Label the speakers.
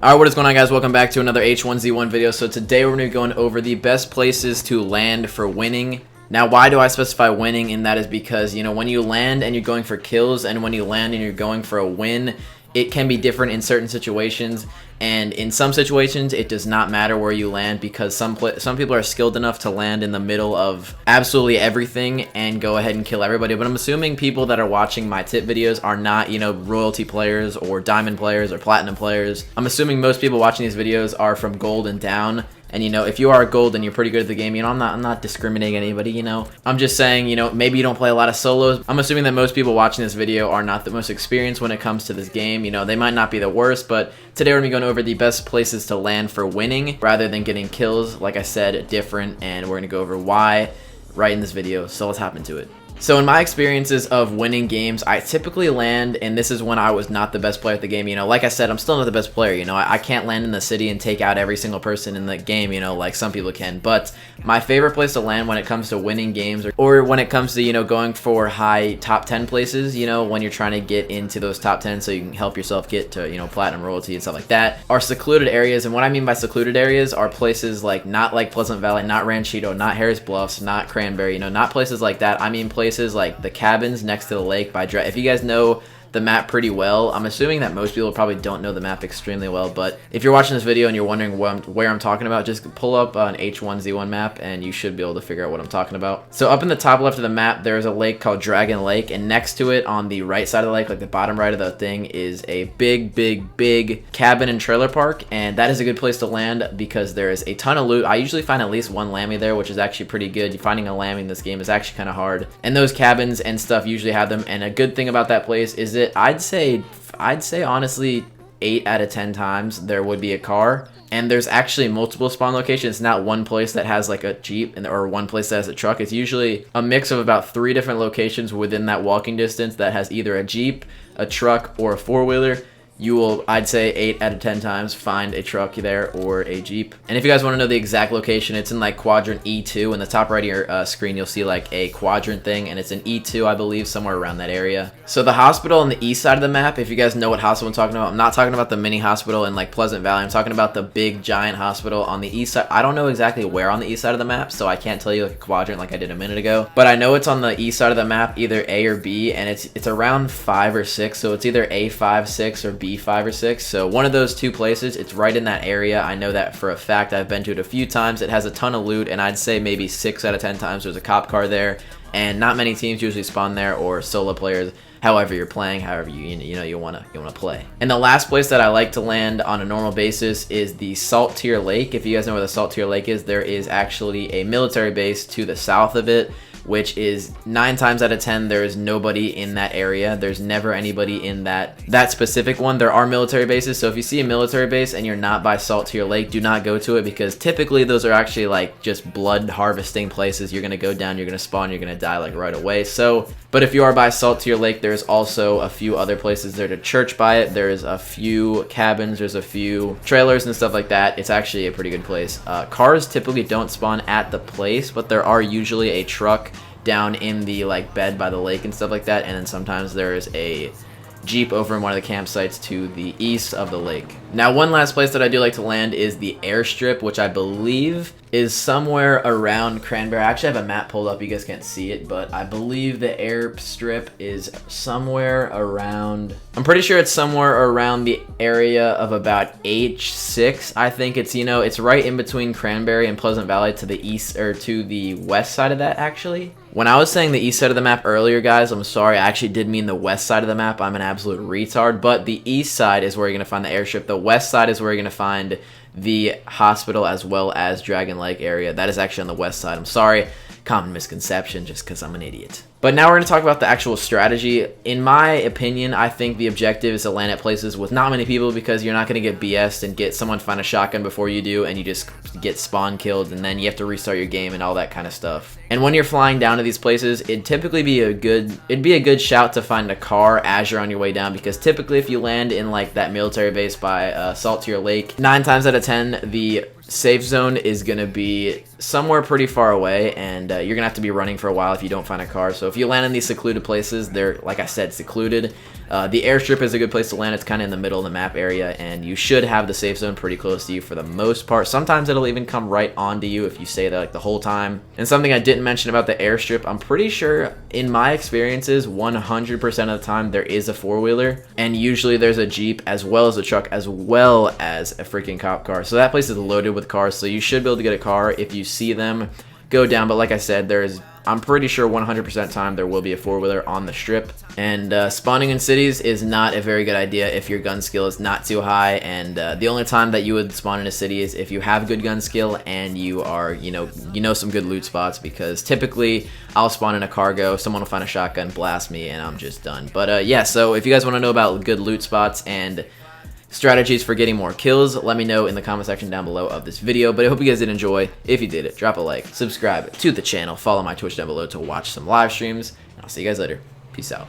Speaker 1: Alright, what is going on, guys? Welcome back to another H1Z1 video. So today we're going to be going over the best places to land for winning. Now, why do I specify winning? And that is because, when you land and you're going for kills, and when you land and you're going for a win, it can be different in certain situations. And in some situations, it does not matter where you land, because some people are skilled enough to land in the middle of absolutely everything and go ahead and kill everybody. But I'm assuming people that are watching my tip videos are not, royalty players or diamond players or platinum players. I'm assuming most people watching these videos are from gold and down. And if you are gold and you're pretty good at the game, I'm not discriminating anybody, I'm just saying, maybe you don't play a lot of solos. I'm assuming that most people watching this video are not the most experienced when it comes to this game. They might not be the worst, but today we're going to be going over the best places to land for winning rather than getting kills. Like I said, different, and we're going to go over why right in this video. So let's hop into it. So in my experiences of winning games, I typically land, and this is when I was not the best player at the game. Like I said, I'm still not the best player. I can't land in the city and take out every single person in the game, like some people can. But my favorite place to land when it comes to winning games, or when it comes to, going for high top 10 places, when you're trying to get into those top 10 so you can help yourself get to, platinum royalty and stuff like that, are secluded areas. And what I mean by secluded areas are places not like Pleasant Valley, not Ranchito, not Harris Bluffs, not Cranberry, not places like that. I mean places like the cabins next to the lake by If you guys know the map pretty well, I'm assuming that most people probably don't know the map extremely well, but if you're watching this video and you're wondering where I'm talking about, just pull up an H1Z1 map and you should be able to figure out what I'm talking about. So up in the top left of the map, there's a lake called Dragon Lake, and next to it on the right side of the lake, like the bottom right of the thing, is a big cabin and trailer park, and that is a good place to land because there is a ton of loot. I usually find at least one lammy there, which is actually pretty good. Finding a lammy in this game is actually kind of hard, and those cabins and stuff usually have them. And a good thing about that place is I'd say honestly 8 out of 10 times there would be a car, and there's actually multiple spawn locations. It's not one place that has like a Jeep or one place that has a truck. It's usually a mix of about 3 different locations within that walking distance that has either a Jeep, a truck, or a 4-wheeler. You will, I'd say 8 out of 10 times, find a truck there or a Jeep. And if you guys want to know the exact location, it's in like quadrant E2. In the top right of your screen, you'll see like a quadrant thing, and it's in E2, I believe, somewhere around that area. So the hospital on the east side of the map, if you guys know what hospital I'm talking about, I'm not talking about the mini hospital in like Pleasant Valley. I'm talking about the big giant hospital on the east side. I don't know exactly where on the east side of the map, so I can't tell you like a quadrant like I did a minute ago. But I know it's on the east side of the map, either A or B, and it's around 5 or 6. So it's either A5, 6 or B5 or 6. So one of those two places, it's right in that area. I know that for a fact. I've been to it a few times. It has a ton of loot, and I'd say maybe 6 out of 10 times there's a cop car there, and not many teams usually spawn there, or solo players, however you're playing, however you want to play. And the last place that I like to land on a normal basis is the Saltier Lake. If you guys know where the Saltier Lake is, there is actually a military base to the south of it, which is 9 times out of 10 there is nobody in that area. There's never anybody in that specific one. There are military bases, so if you see a military base and you're not by Saltier Lake, do not go to it, because typically those are actually like just blood harvesting places. You're gonna go down, you're gonna spawn, you're gonna die like right away. So, but if you are by Saltier Lake, there's also a few other places there to church by it. There's a few cabins, there's a few trailers and stuff like that. It's actually a pretty good place. Cars typically don't spawn at the place, but there are usually a truck down in the like bed by the lake and stuff like that, and then sometimes there is a Jeep over in one of the campsites to the east of the lake. Now, one last place that I do like to land is the airstrip, which I believe is somewhere around Cranberry. I actually have a map pulled up, you guys can't see it, but I believe the airstrip is somewhere around, I'm pretty sure it's somewhere around the area of about H6. I think it's, it's right in between Cranberry and Pleasant Valley, to the east, or to the west side of that actually. When I was saying the east side of the map earlier, guys, I'm sorry, I actually did mean the west side of the map. I'm an absolute retard, but the east side is where you're going to find the airstrip. The west side is where you're going to find the hospital as well as Dragon Lake area. That is actually on the west side. I'm sorry, common misconception, just because I'm an idiot. But now we're going to talk about the actual strategy. In my opinion, I think the objective is to land at places with not many people, because you're not going to get BS'd and get someone to find a shotgun before you do, and you just get spawn killed, and then you have to restart your game and all that kind of stuff. And when you're flying down to these places, it'd typically be a good shout to find a car as you're on your way down, because typically if you land in like that military base by Saltier Lake, 9 times out of 10 the safe zone is going to be somewhere pretty far away, and you're going to have to be running for a while if you don't find a car. So So if you land in these secluded places, they're, like I said, secluded. The airstrip is a good place to land. It's kind of in the middle of the map area, and you should have the safe zone pretty close to you for the most part. Sometimes it'll even come right onto you if you stay there like the whole time. And something I didn't mention about the airstrip, I'm pretty sure in my experiences 100% of the time there is a four-wheeler, and usually there's a Jeep as well as a truck as well as a freaking cop car. So that place is loaded with cars, so you should be able to get a car if you see them go down. But like I said, I'm pretty sure 100% time there will be a four-wheeler on the strip. And spawning in cities is not a very good idea if your gun skill is not too high. And the only time that you would spawn in a city is if you have good gun skill and you are, you know some good loot spots. Because typically I'll spawn in a cargo, someone will find a shotgun, blast me, and I'm just done. But yeah, so if you guys want to know about good loot spots and strategies for getting more kills, let me know in the comment section down below of this video. But I hope you guys did enjoy. If you did, drop a like, subscribe to the channel, follow my Twitch down below to watch some live streams, and I'll see you guys later. Peace out.